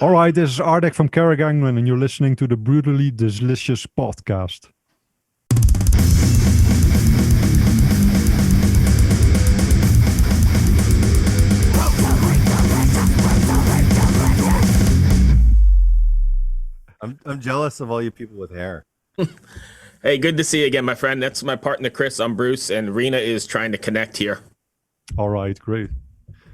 All right, this is Ardek from Carach Angren, and you're listening to the Brutally Delicious podcast. I'm jealous of all you people with hair. Hey, good to see you again, my friend. That's my partner, Chris. I'm Bruce, and Rena is trying to connect here. All right, great.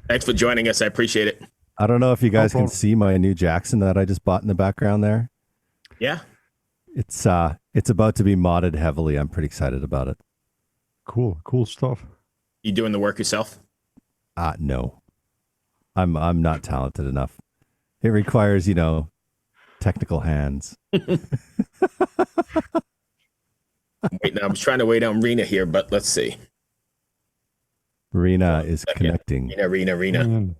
Thanks for joining us. I appreciate it. I don't know if you guys can see my new Jackson that I just bought in the background there. Yeah. It's about to be modded heavily. I'm pretty excited about it. Cool stuff. You doing the work yourself? No. I'm not talented enough. It requires, technical hands. Wait, I was trying to wait on Rena here, but let's see. Rena is connecting. Rena.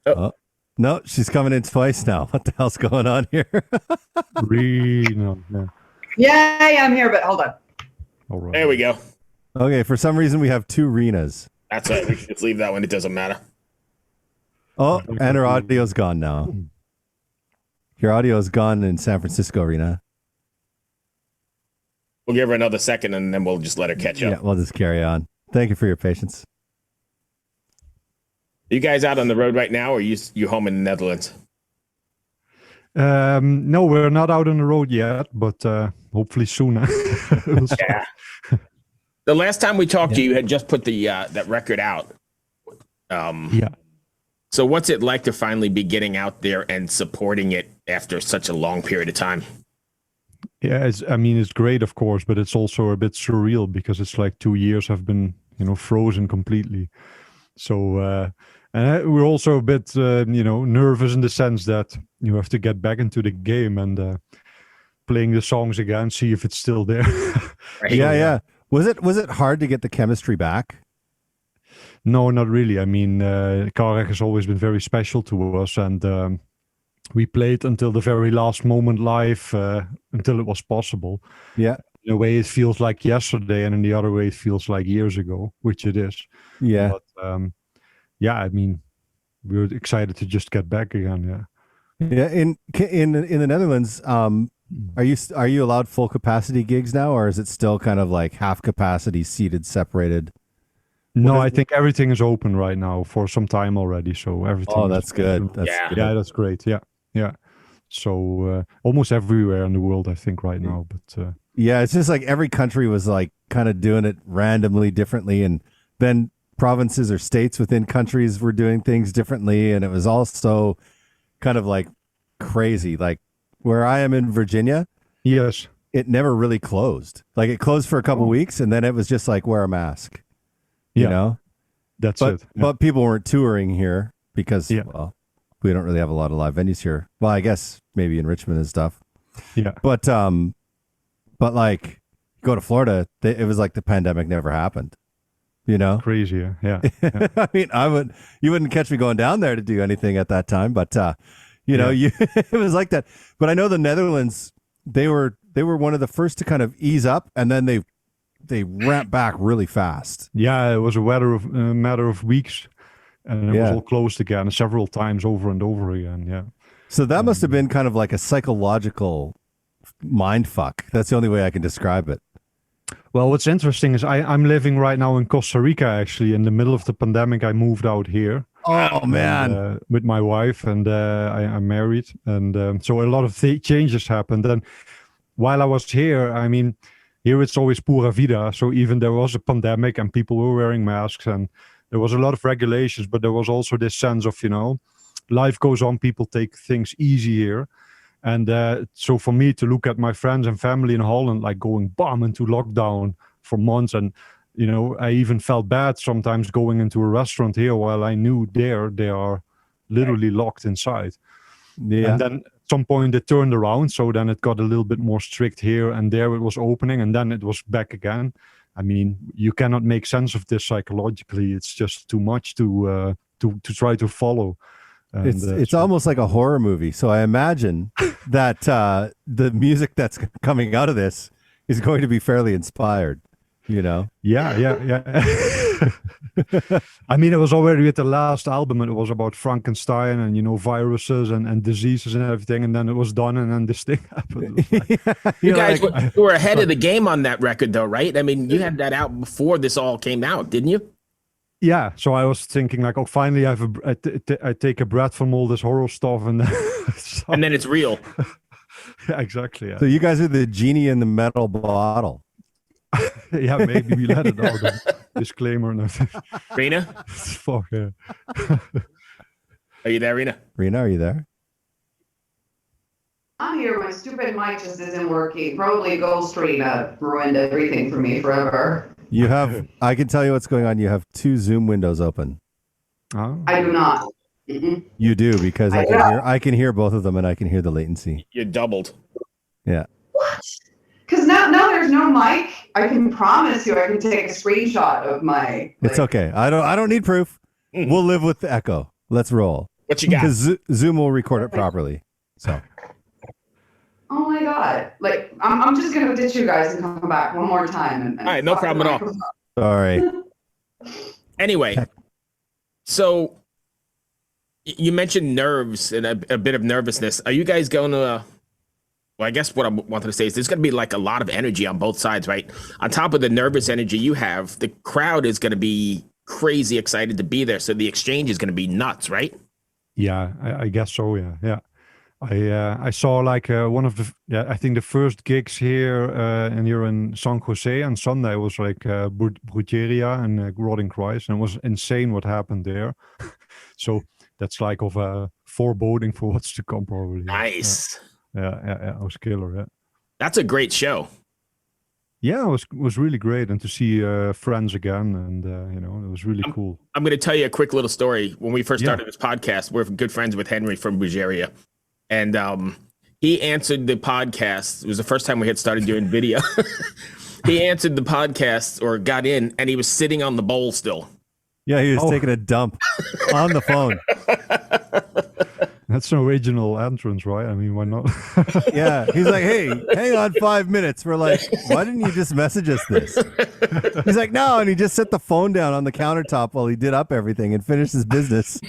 Oh, no, she's coming in twice now. What the hell's going on here? Rena. Yeah, I'm here, but hold on. All right. There we go. Okay, for some reason we have two Renas. That's it. We should just leave that one. It doesn't matter. Oh, and her audio's gone now. Your audio's gone in San Francisco, Rena. We'll give her another second, and then we'll just let her catch up. Yeah, we'll just carry on. Thank you for your patience. You guys out on the road right now, or you home in the Netherlands? No, we're not out on the road yet, but hopefully soon. Yeah. The last time we talked to you, had just put the that record out. Yeah. So what's it like to finally be getting out there and supporting it after such a long period of time? Yeah, it's great, of course, but it's also a bit surreal because it's like 2 years have been, frozen completely. So, and we're also a bit, nervous in the sense that you have to get back into the game and playing the songs again, see if it's still there. Right? Yeah. Was it hard to get the chemistry back? No, not really. I mean, Carach has always been very special to us, and we played until the very last moment live, until it was possible. Yeah. In a way, it feels like yesterday, and in the other way, it feels like years ago, which it is. Yeah. But, I mean, we're excited to just get back again. Yeah. Yeah. In the Netherlands, are you allowed full capacity gigs now, or is it still kind of like half capacity, seated, separated? No, I think everything is open right now for some time already. So everything. Oh, that's good. Good. Good. Yeah, that's great. Yeah. So almost everywhere in the world, I think, right now. But yeah, it's just like every country was like kind of doing it randomly differently, and then provinces or states within countries were doing things differently, and it was also kind of like crazy. Like where I am in Virginia, yes, it never really closed. Like it closed for a couple weeks, and then it was just like wear a mask. You know, that's it. Yeah. But people weren't touring here because well, we don't really have a lot of live venues here. Well, I guess maybe in Richmond and stuff. Yeah. But like go to Florida, it was like the pandemic never happened. Crazy. Yeah. I mean, you wouldn't catch me going down there to do anything at that time, but it was like that. But I know the Netherlands, they were one of the first to kind of ease up, and then they ramped back really fast. Yeah, it was a matter of weeks, and it was all closed again several times over and over again. Yeah. So that must have been kind of like a psychological mind fuck. That's the only way I can describe it. Well, what's interesting is I'm living right now in Costa Rica. Actually, in the middle of the pandemic, I moved out here. Oh man, with my wife, and I'm married, and so a lot of changes happened. And while I was here, I mean, here it's always pura vida. So even there was a pandemic and people were wearing masks and there was a lot of regulations, but there was also this sense of, life goes on. People take things easy here. And so for me to look at my friends and family in Holland, like going bomb into lockdown for months. And, I even felt bad sometimes going into a restaurant here while I knew they are literally locked inside. Yeah. And then at some point it turned around. So then it got a little bit more strict here and there it was opening and then it was back again. I mean, you cannot make sense of this psychologically. It's just too much to try to follow. And, it's almost like a horror movie. So I imagine that the music that's coming out of this is going to be fairly inspired, Yeah. I mean, it was already with the last album, and it was about Frankenstein and viruses and diseases and everything, and then it was done, and then this thing happened. It was like, You guys were ahead of the game on that record, though, right? I mean, you had that out before this all came out, didn't you? yeah, so I was thinking like, oh, finally I take a breath from all this horror stuff, and and then it's real. Yeah, exactly. Yeah. So you guys are the genie in the metal bottle. Yeah, maybe we let it out. Disclaimer. No. Rena, Fuck yeah. are you there, Rena? Rena, are you there? I'm here. My stupid mic just isn't working. Probably Ghost Rena ruined everything for me forever. You have, I can tell you what's going on. You have 2 Zoom windows open. Oh. I do not. Mm-mm. You do, because I can hear both of them, and I can hear the latency. You're doubled. Yeah. What? Because now there's no mic. I can promise you I can take a screenshot of my... It's okay. I don't need proof. We'll live with the echo. Let's roll. What you got? Because Zoom will record it properly. So. Oh my God. Like, I'm just going to ditch you guys and come back one more time. And All right, no problem at all. Sorry. Anyway, so you mentioned nerves and a bit of nervousness. Are you guys going to... Well, I guess what I wanted to say is there's going to be like a lot of energy on both sides, right? On top of the nervous energy you have, the crowd is going to be crazy excited to be there. So the exchange is going to be nuts, right? Yeah, I guess so. Yeah. I saw like one of the I think the first gigs here and here in San Jose on Sunday was like Brujeria and Rotting Christ, and it was insane what happened there. So that's like of a foreboding for what's to come, probably. Nice. Yeah, it was killer. Yeah, that's a great show. Yeah, it was really great, and to see friends again, and it was really cool. I'm going to tell you a quick little story. When we first started this podcast, we're good friends with Henry from Brujeria, and he answered the podcast. It was the first time we had started doing video. He answered the podcast or got in, and he was sitting on the bowl still. Yeah, he was taking a dump on the phone. That's an original entrance, right? I mean, why not? Yeah, he's like, hey, hang on 5 minutes. We're like, why didn't you just message us this? He's like, no, and he just set the phone down on the countertop while he did up everything and finished his business.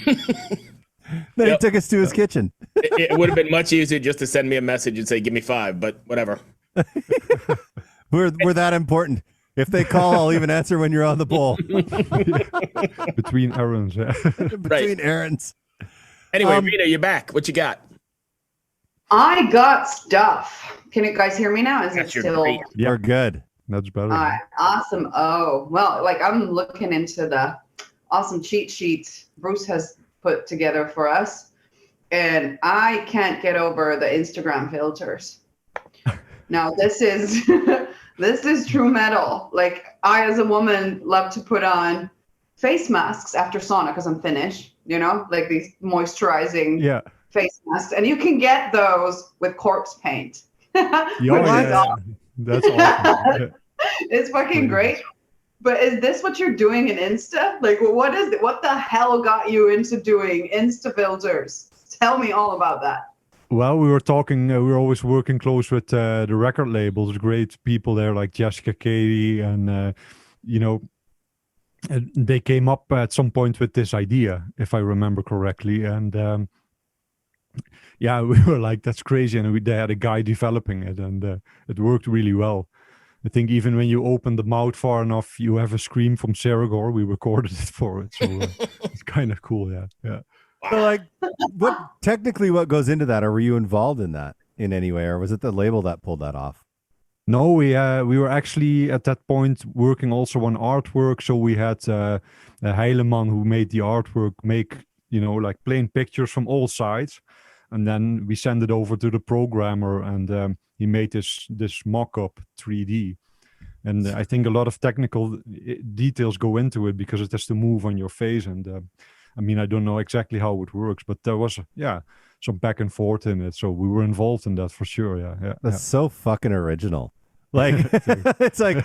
Then he took us to his kitchen. It would have been much easier just to send me a message and say, give me 5, but whatever. We're that important. If they call, I'll even answer when you're on the bowl. Between errands, yeah. Between errands. Anyway, Rita, you're back. What you got? I got stuff. Can you guys hear me now? Is it still? Great. Yeah. You're good. That's better. Awesome. Oh, well, like I'm looking into the awesome cheat sheet Bruce has put together for us, and I can't get over the Instagram filters. Now, this is this is true metal. Like, I, as a woman, love to put on face masks after sauna because I'm Finnish, like these moisturizing face masks. And you can get those with corpse paint. Yeah. That's awesome. It's fucking great. But is this what you're doing in Insta? Like, what is it? What the hell got you into doing Insta filters? Tell me all about that. Well, we were talking, we were always working close with the record labels, great people there like Jessica Katie, and, they came up at some point with this idea, if I remember correctly. And we were like, that's crazy. And they had a guy developing it, and it worked really well. I think even when you open the mouth far enough, you have a scream from Seragor. We recorded it for it. So it's kind of cool. Yeah. So, like, what goes into that? Or were you involved in that in any way? Or was it the label that pulled that off? No, we were actually at that point working also on artwork. So we had Heileman, who made the artwork, make, like plain pictures from all sides. And then we send it over to the programmer, and he made this mock-up 3D. And I think a lot of technical details go into it because it has to move on your face. And I don't know exactly how it works, but there was, some back and forth in it. So we were involved in that for sure. Yeah. That's so fucking original. Like, it's like,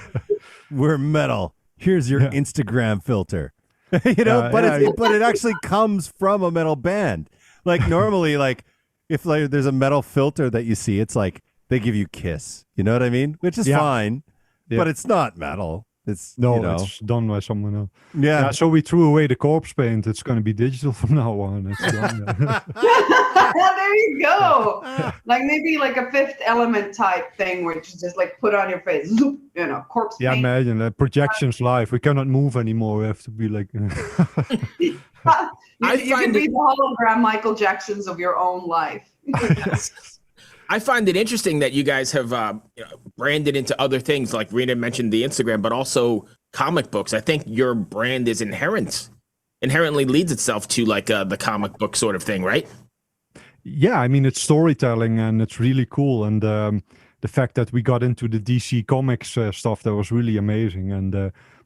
we're metal. Here's your Instagram filter. But it actually comes from a metal band. Like, normally, like, if there's a metal filter that you see, it's like they give you Kiss. You know what I mean? Which is fine, but it's not metal. It's No, you know. it's done by someone else. Yeah. So we threw away the corpse paint. It's going to be digital from now on. It's done. There you go. Like maybe like a Fifth Element type thing, where you just like put on your face, zoop, corpse Yeah, paint. imagine projections live. We cannot move anymore. We have to be like. You can be the hologram Michael Jacksons of your own life. I find it interesting that you guys have branded into other things, like Rena mentioned the Instagram, but also comic books. I think your brand is inherently leads itself to like the comic book sort of thing, right? Yeah, I mean, it's storytelling and it's really cool. And the fact that we got into the DC Comics stuff, that was really amazing. And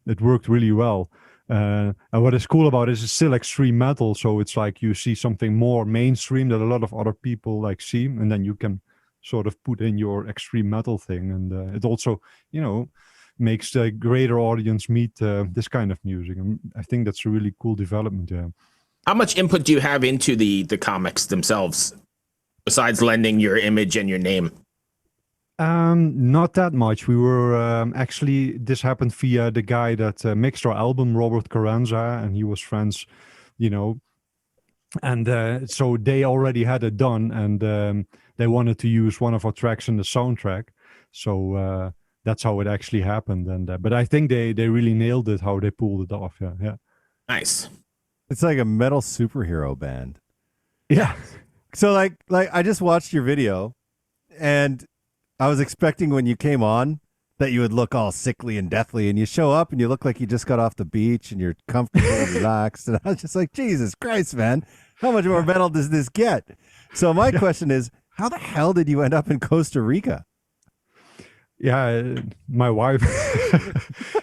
it worked really well. And what is cool about it is it's still extreme metal. So it's like you see something more mainstream that a lot of other people like see. And then you can sort of put in your extreme metal thing. And it also, makes the greater audience meet this kind of music. And I think that's a really cool development. Yeah. How much input do you have into the comics themselves, besides lending your image and your name? Not that much. We were actually, this happened via the guy that mixed our album, Robert Carranza, and he was friends, and so they already had it done, and they wanted to use one of our tracks in the soundtrack. So that's how it actually happened. And but I think they really nailed it, how they pulled it off. Yeah. Nice. It's like a metal superhero band. Yeah. So like I just watched your video, and I was expecting when you came on that you would look all sickly and deathly, and you show up and you look like you just got off the beach and you're comfortable and relaxed. And I was just like, Jesus Christ, man, how much more metal does this get? So my question is, how the hell did you end up in Costa Rica? Yeah, my wife.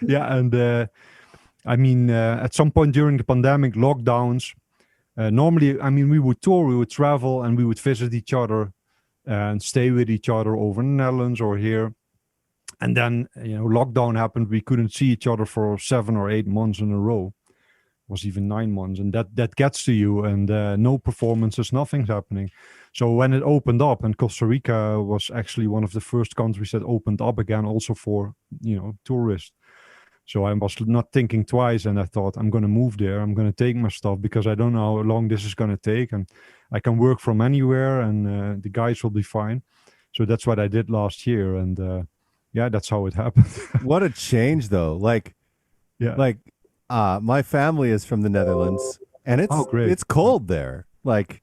Yeah, and I mean, at some point during the pandemic lockdowns, normally, I mean, we would tour, we would travel, and we would visit each other and stay with each other over in the Netherlands or here. And then, lockdown happened. We couldn't see each other for 7 or 8 months in a row. It was even 9 months. And that gets to you, and no performances, nothing's happening. So when it opened up, and Costa Rica was actually one of the first countries that opened up again, also for, tourists. So I was not thinking twice, and I thought, I'm going to move there. I'm going to take my stuff, because I don't know how long this is going to take, and I can work from anywhere, and the guys will be fine. So that's what I did last year, and yeah, that's how it happened. What a change, though. My family is from the Netherlands, and it's cold there. Like,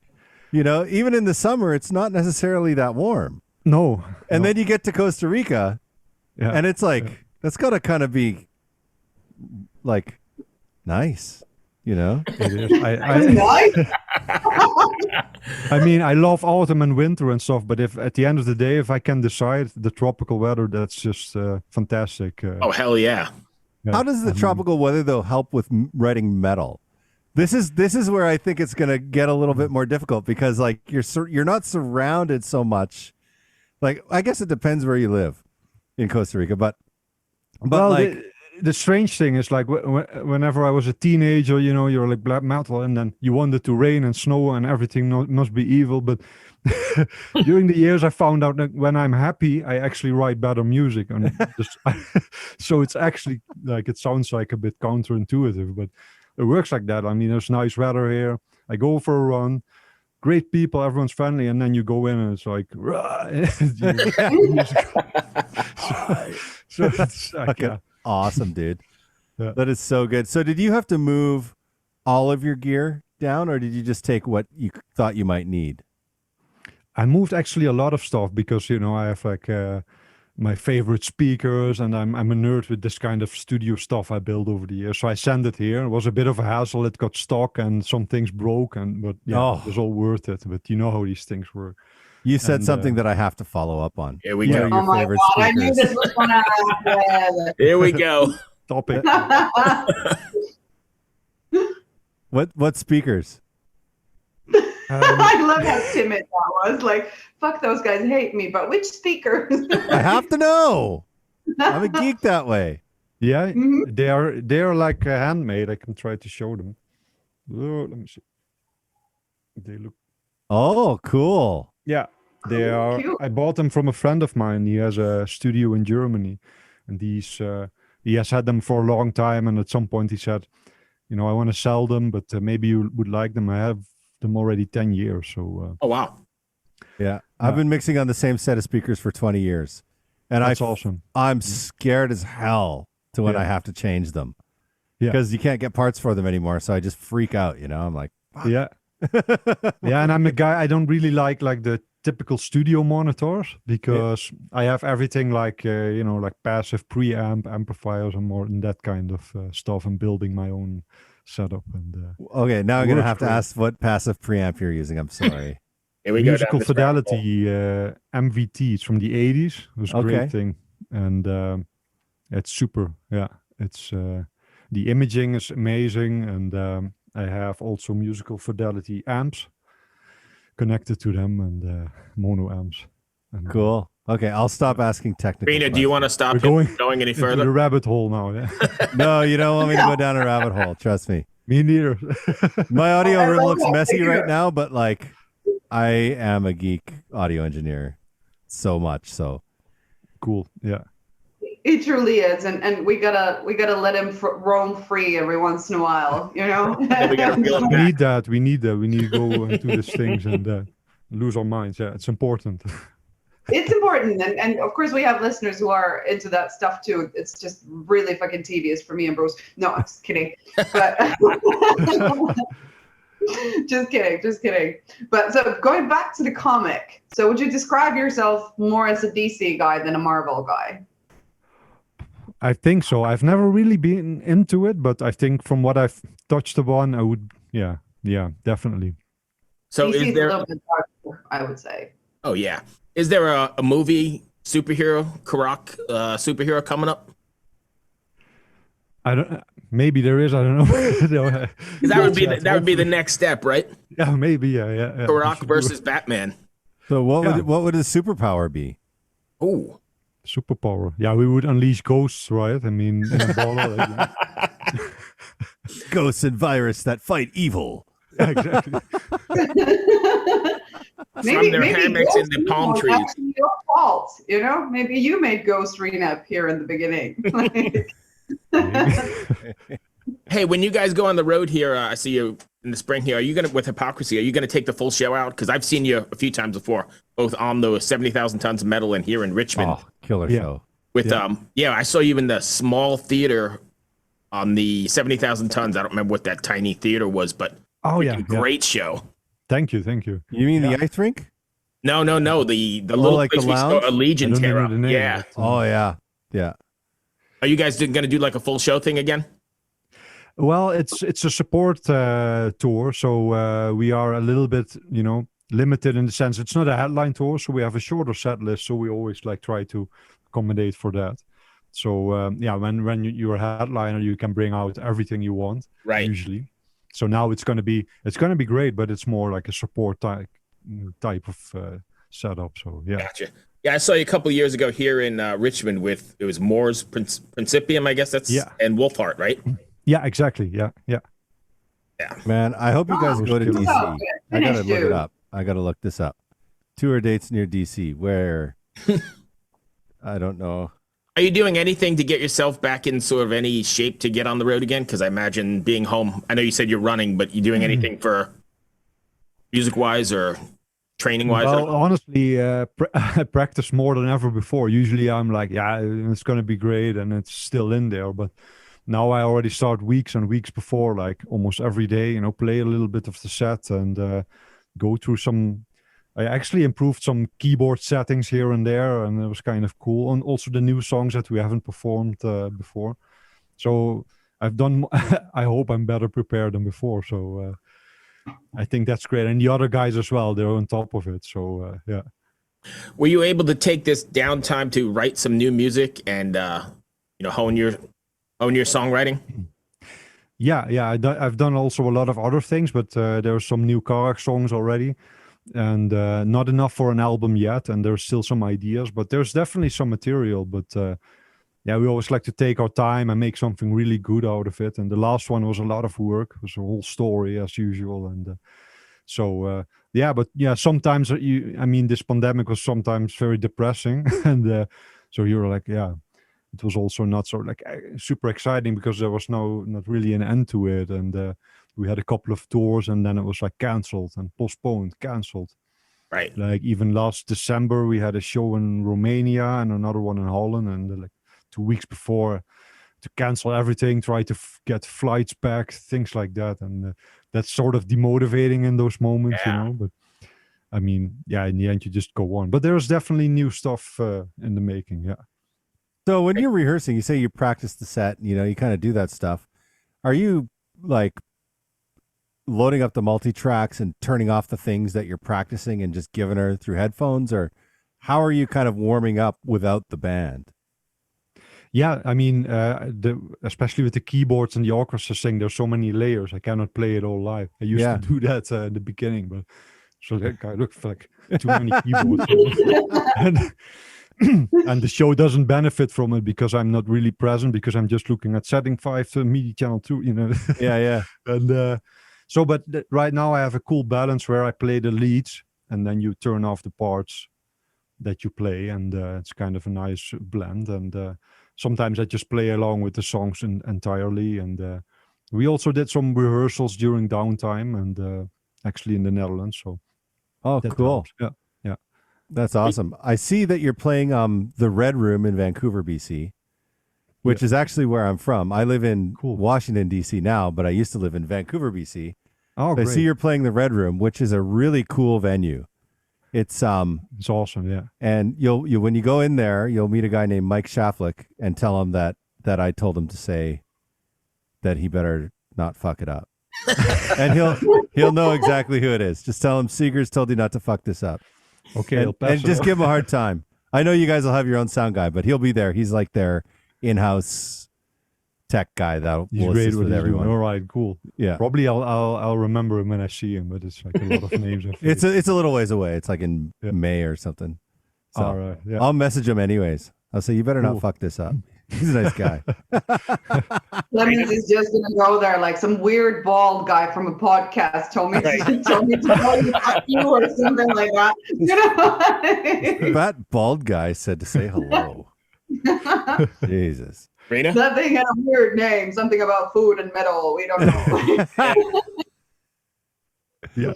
even in the summer, it's not necessarily that warm. No. And then you get to Costa Rica, and it's like, that's got to kind of be like nice, It is. I mean, I love autumn and winter and stuff, but if at the end of the day, if I can decide the tropical weather, that's just fantastic. Oh, hell yeah. How does the tropical weather, though, help with writing metal? This is where I think it's going to get a little bit more difficult, because like you're not surrounded so much. Like, I guess it depends where you live in Costa Rica, but well, like the strange thing is, like, whenever I was a teenager, you're like black metal, and then you wanted to rain and snow and everything must be evil. But during the years, I found out that when I'm happy, I actually write better music. And so it's actually like, it sounds like a bit counterintuitive, but it works like that. I mean, there's nice weather here. I go for a run. Great people, everyone's friendly, and then you go in and it's like, so it's like, yeah. Awesome, dude. Yeah. That is so good. So did you have to move all of your gear down, or did you just take what you thought you might need? I moved actually a lot of stuff, because, I have like my favorite speakers, and I'm a nerd with this kind of studio stuff I built over the years. So I sent it here. It was a bit of a hassle. It got stuck and some things broke, but it was all worth it. But you know how these things work. You said something that I have to follow up on. Here we go. Oh my God, I knew this was going to happen. Here we go. Topic. What speakers? I love how timid that was. Like, fuck, those guys hate me, but which speakers? I have to know. I'm a geek that way. Yeah, they are like handmade. I can try to show them. Oh, let me see. They look. Oh, cool. Yeah, they are. Cute. I bought them from a friend of mine. He has a studio in Germany, and these he has had them for a long time, and at some point he said, I want to sell them, but maybe you would like them. I have them already 10 years. So Oh wow. Yeah, I've been mixing on the same set of speakers for 20 years, and that's awesome. I'm scared as hell to when I have to change them, because you can't get parts for them anymore. So I just freak out. I'm like, fuck. Yeah. Yeah, and I'm a guy, I don't really like the typical studio monitors, because I have everything like like passive preamp amplifiers and more in that kind of stuff, and building my own setup. And okay, now I'm gonna have to ask what passive preamp you're using. I'm sorry. Here we go. Musical Fidelity MVT. It's from the 80s. It was a great thing, and it's super. Yeah, it's the imaging is amazing, and I have also Musical Fidelity amps connected to them, and mono amps. And, cool. Okay, I'll stop asking technical. Rena, do you want to stop going any further? The rabbit hole now. Yeah. No, you don't want me to go down a rabbit hole. Trust me. Me neither. My audio room looks messy right now, but like, I am a geek audio engineer, so much so. Cool. Yeah. He truly is, and we gotta let him roam free every once in a while, we gotta reel him We back. need that. We need that. We need to go into these things and lose our minds. Yeah, it's important. It's important, and of course we have listeners who are into that stuff too. It's just really fucking tedious for me and Bruce. No, I'm just kidding. But just kidding. But so going back to the comic, so would you describe yourself more as a DC guy than a Marvel guy? I think so. I've never really been into it, but I think from what I've touched upon, I would. Yeah, definitely. So DC's is there? a little bit darker, I would say. Oh yeah. Is there a movie superhero Carach superhero coming up? I don't. Maybe there is. I don't know. No, 'Cause that would be the next step, right? Yeah, maybe. Yeah. Carach versus Batman. So what would his superpower be? Oh. Superpower. Yeah, we would unleash ghosts, right? I mean, in a bottle. Ghosts and virus that fight evil. Yeah, exactly. From their hammocks in the palm was trees. actually your fault, Maybe you made Ghost Rena appear in the beginning. Hey, when you guys go on the road here, I see you in the spring here. Are you with Hypocrisy? Are you gonna take the full show out? Because I've seen you a few times before, both on the 70,000 Tons of Metal and here in Richmond. Oh, killer show. With I saw you in the small theater on the 70,000 Tons. I don't remember what that tiny theater was, but great show. Thank you. You mean the ice rink? No. The little like place the we saw lounge? Allegiant I don't tear know up. the name, Yeah. but, Oh yeah. Are you guys gonna do like a full show thing again? Well, it's a support tour, so we are a little bit, limited in the sense it's not a headline tour, so we have a shorter set list. So we always try to accommodate for that. So when you're a headliner, you can bring out everything you want, Right. usually. So now it's gonna be great, but it's more like a support type of setup. So yeah. Gotcha. Yeah, I saw you a couple of years ago here in Richmond with it was Moore's Principium, I guess and Wolfheart, right? Yeah, exactly. Yeah. Man, I hope you guys go to DC. I gotta Finished, look it dude. up. I gotta look this up. Tour dates near DC. Where? I don't know. Are you doing anything to get yourself back in sort of any shape to get on the road again? Because I imagine being home, I know you said you're running, but you doing anything for music-wise or training-wise? Well, honestly, I practice more than ever before. Usually I'm like, it's going to be great, and it's still in there. But now I already start weeks and weeks before, like almost every day, play a little bit of the set and go through some. I actually improved some keyboard settings here and there, and it was kind of cool. And also the new songs that we haven't performed before. So I've done, I hope I'm better prepared than before. So I think that's great. And the other guys as well, they're on top of it. So yeah. Were you able to take this downtime to write some new music and, hone your songwriting? Yeah. I've done also a lot of other things, but there are some new Carach songs already. And not enough for an album yet, and there's still some ideas, but there's definitely some material. But we always like to take our time and make something really good out of it. And the last one was a lot of work. It was a whole story as usual. And sometimes this pandemic was sometimes very depressing, and so you're like, it was also not so like super exciting because there was not really an end to it, and we had a couple of tours, and then it was like canceled and postponed, canceled. Right. Like even last December, we had a show in Romania and another one in Holland, and like 2 weeks before, to cancel everything, try to get flights back, things like that, and that's sort of demotivating in those moments, you know. But I mean, yeah, in the end, you just go on. But there's definitely new stuff in the making, yeah. So when you're rehearsing, you say you practice the set, you know, you kind of do that stuff. Are you like loading up the multi-tracks and turning off the things that you're practicing and just giving her through headphones, or how are you kind of warming up without the band? Yeah, I mean, especially with the keyboards and the orchestra thing, there's so many layers. I cannot play it all live. I used to do that in the beginning, but so like, I look for like too many keyboards. And the show doesn't benefit from it because I'm not really present, because I'm just looking at setting 5 to MIDI channel 2, you know. Yeah. And so, but right now I have a cool balance where I play the leads and then you turn off the parts that you play, and it's kind of a nice blend. And sometimes I just play along with the songs entirely. And we also did some rehearsals during downtime, and actually in the Netherlands. So, oh, cool. Helps. Yeah. That's awesome. I see that you're playing the Red Room in Vancouver, BC, which is actually where I'm from. I live in Washington, D.C. now, but I used to live in Vancouver, BC. Oh, so I great. see you're playing the Red Room, which is a really cool venue. It's awesome, yeah. And you'll when you go in there, you'll meet a guy named Mike Shaflick and tell him that I told him to say that he better not fuck it up. And he'll know exactly who it is. Just tell him Seegers told you not to fuck this up. Okay, and just give him a hard time. I know you guys will have your own sound guy, but he'll be there. He's like their in-house tech guy that will assist with everyone. All right, cool. Yeah, probably I'll remember him when I see him, but it's like a lot of names. It's a little ways away. It's like in May or something. So all right, yeah. I'll message him anyways. I'll say you better not fuck this up. He's a nice guy. Clemens is just gonna go there like some weird bald guy from a podcast told me to tell you fuck you or something like that. You know? That bald guy said to say hello. Jesus. Rena? That thing had a weird name, something about food and metal. We don't know. Yeah.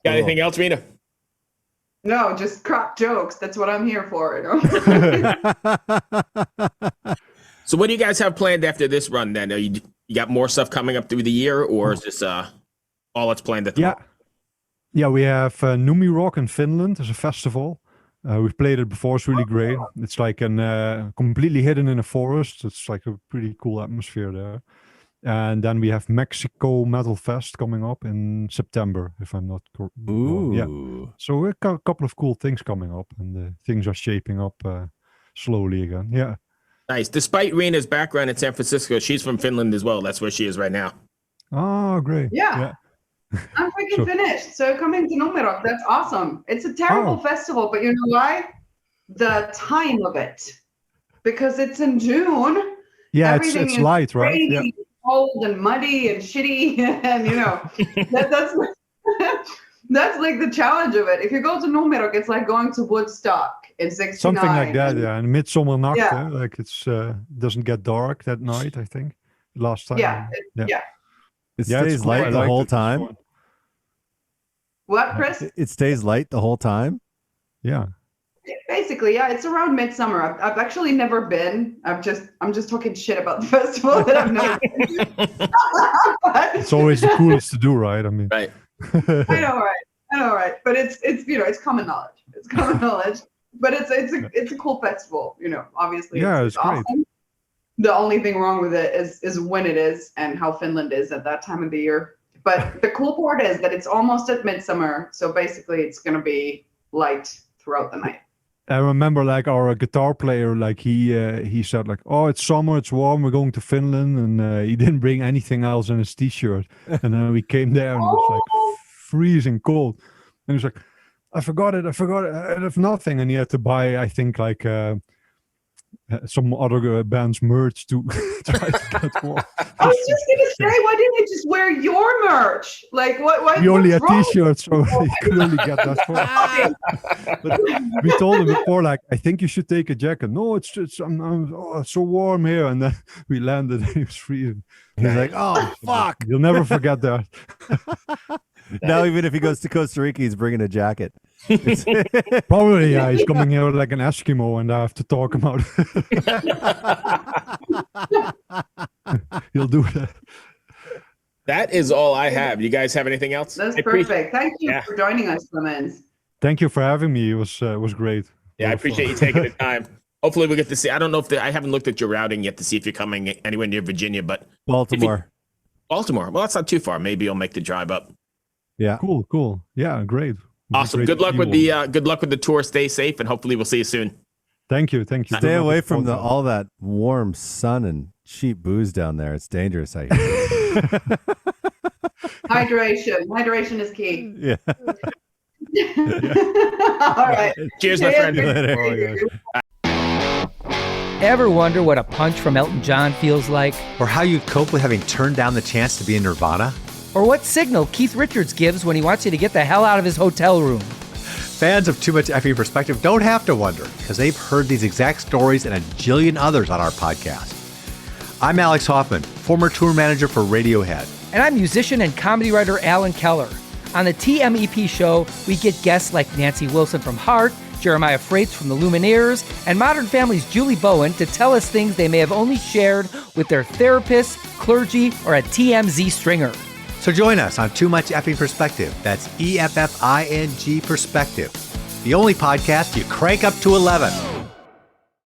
Got anything else, Rena? No, just crap jokes. That's what I'm here for. You know? So what do you guys have planned after this run then? You got more stuff coming up through the year, or is this all that's planned at the moment? Yeah, we have Numi Rock in Finland as a festival. We've played it before. It's really great. It's like completely hidden in a forest. It's like a pretty cool atmosphere there. And then we have Mexico Metal Fest coming up in September, if I'm not wrong. Yeah. So a couple of cool things coming up, and things are shaping up slowly again. Yeah. Nice. Despite Rena's background in San Francisco, she's from Finland as well. That's where she is right now. Oh, great. Yeah. I'm freaking finished. So coming to Numerok, that's awesome. It's a terrible festival, but you know why? The time of it. Because it's in June. Yeah, it's light, right? Rainy, yeah. Cold and muddy and shitty. And you know, that's like the challenge of it. If you go to Numerok, it's like going to Woodstock in 69. Something like that, yeah. And Midsommernacht, like it's doesn't get dark that night, I think. Last time. Yeah. It stays light the whole time. What, Chris? It stays light the whole time? Yeah. Basically, yeah. It's around midsummer. I've actually never been. I'm just talking shit about the festival that I've never been. It's always the coolest to do, right? I mean, right. I know, right. But it's common knowledge. It's common knowledge. But it's a cool festival, you know. Obviously, it's awesome. Great. The only thing wrong with it is when it is and how Finland is at that time of the year. But the cool part is that it's almost at midsummer, so basically it's gonna be light throughout the night. I remember like our guitar player, like he said like, oh, it's summer, it's warm, we're going to Finland, and he didn't bring anything else in his t-shirt. And then we came there and it was like freezing cold. And he was like, I forgot it, I have nothing. And he had to buy, I think like some other band's merch to try to get more. I was just gonna say, why didn't you just wear your merch? Like, what? We only had what's wrong? T-shirts, so he could only get that for. But we told him before, like, I think you should take a jacket. No, it's it's so warm here, and then we landed. And he was freezing. He's like, oh fuck. You'll never forget that. Now even if he goes to Costa Rica, he's bringing a jacket. Probably, yeah. He's coming here like an Eskimo, and I have to talk him out. He'll do that. That is all I have. You guys have anything else? That's perfect. Thank you for joining us, Clemens. Thank you for having me. It was great. Yeah, I appreciate you taking the time. Hopefully we get to see. I don't know if I haven't looked at your routing yet to see if you're coming anywhere near Virginia, but Baltimore. Baltimore. Well, that's not too far. Maybe you'll make the drive up. Yeah. Cool. Yeah, great. Awesome. Great Good luck with people. the tour. Stay safe, and hopefully we'll see you soon. Thank you. Stay away from all that warm sun and cheap booze down there. It's dangerous. I hear. Hydration is key. Yeah. All right. Cheers, my friend. Ever wonder what a punch from Elton John feels like? Or how you'd cope with having turned down the chance to be in Nirvana? Or what signal Keith Richards gives when he wants you to get the hell out of his hotel room? Fans of Too Much Effing Perspective don't have to wonder, because they've heard these exact stories and a jillion others on our podcast. I'm Alex Hoffman, former tour manager for Radiohead. And I'm musician and comedy writer Alan Keller. On the TMEP show, we get guests like Nancy Wilson from Heart, Jeremiah Freites from the Lumineers, and Modern Family's Julie Bowen to tell us things they may have only shared with their therapist, clergy, or a TMZ stringer. So join us on Too Much Effing Perspective. That's EFFING Perspective. The only podcast you crank up to 11.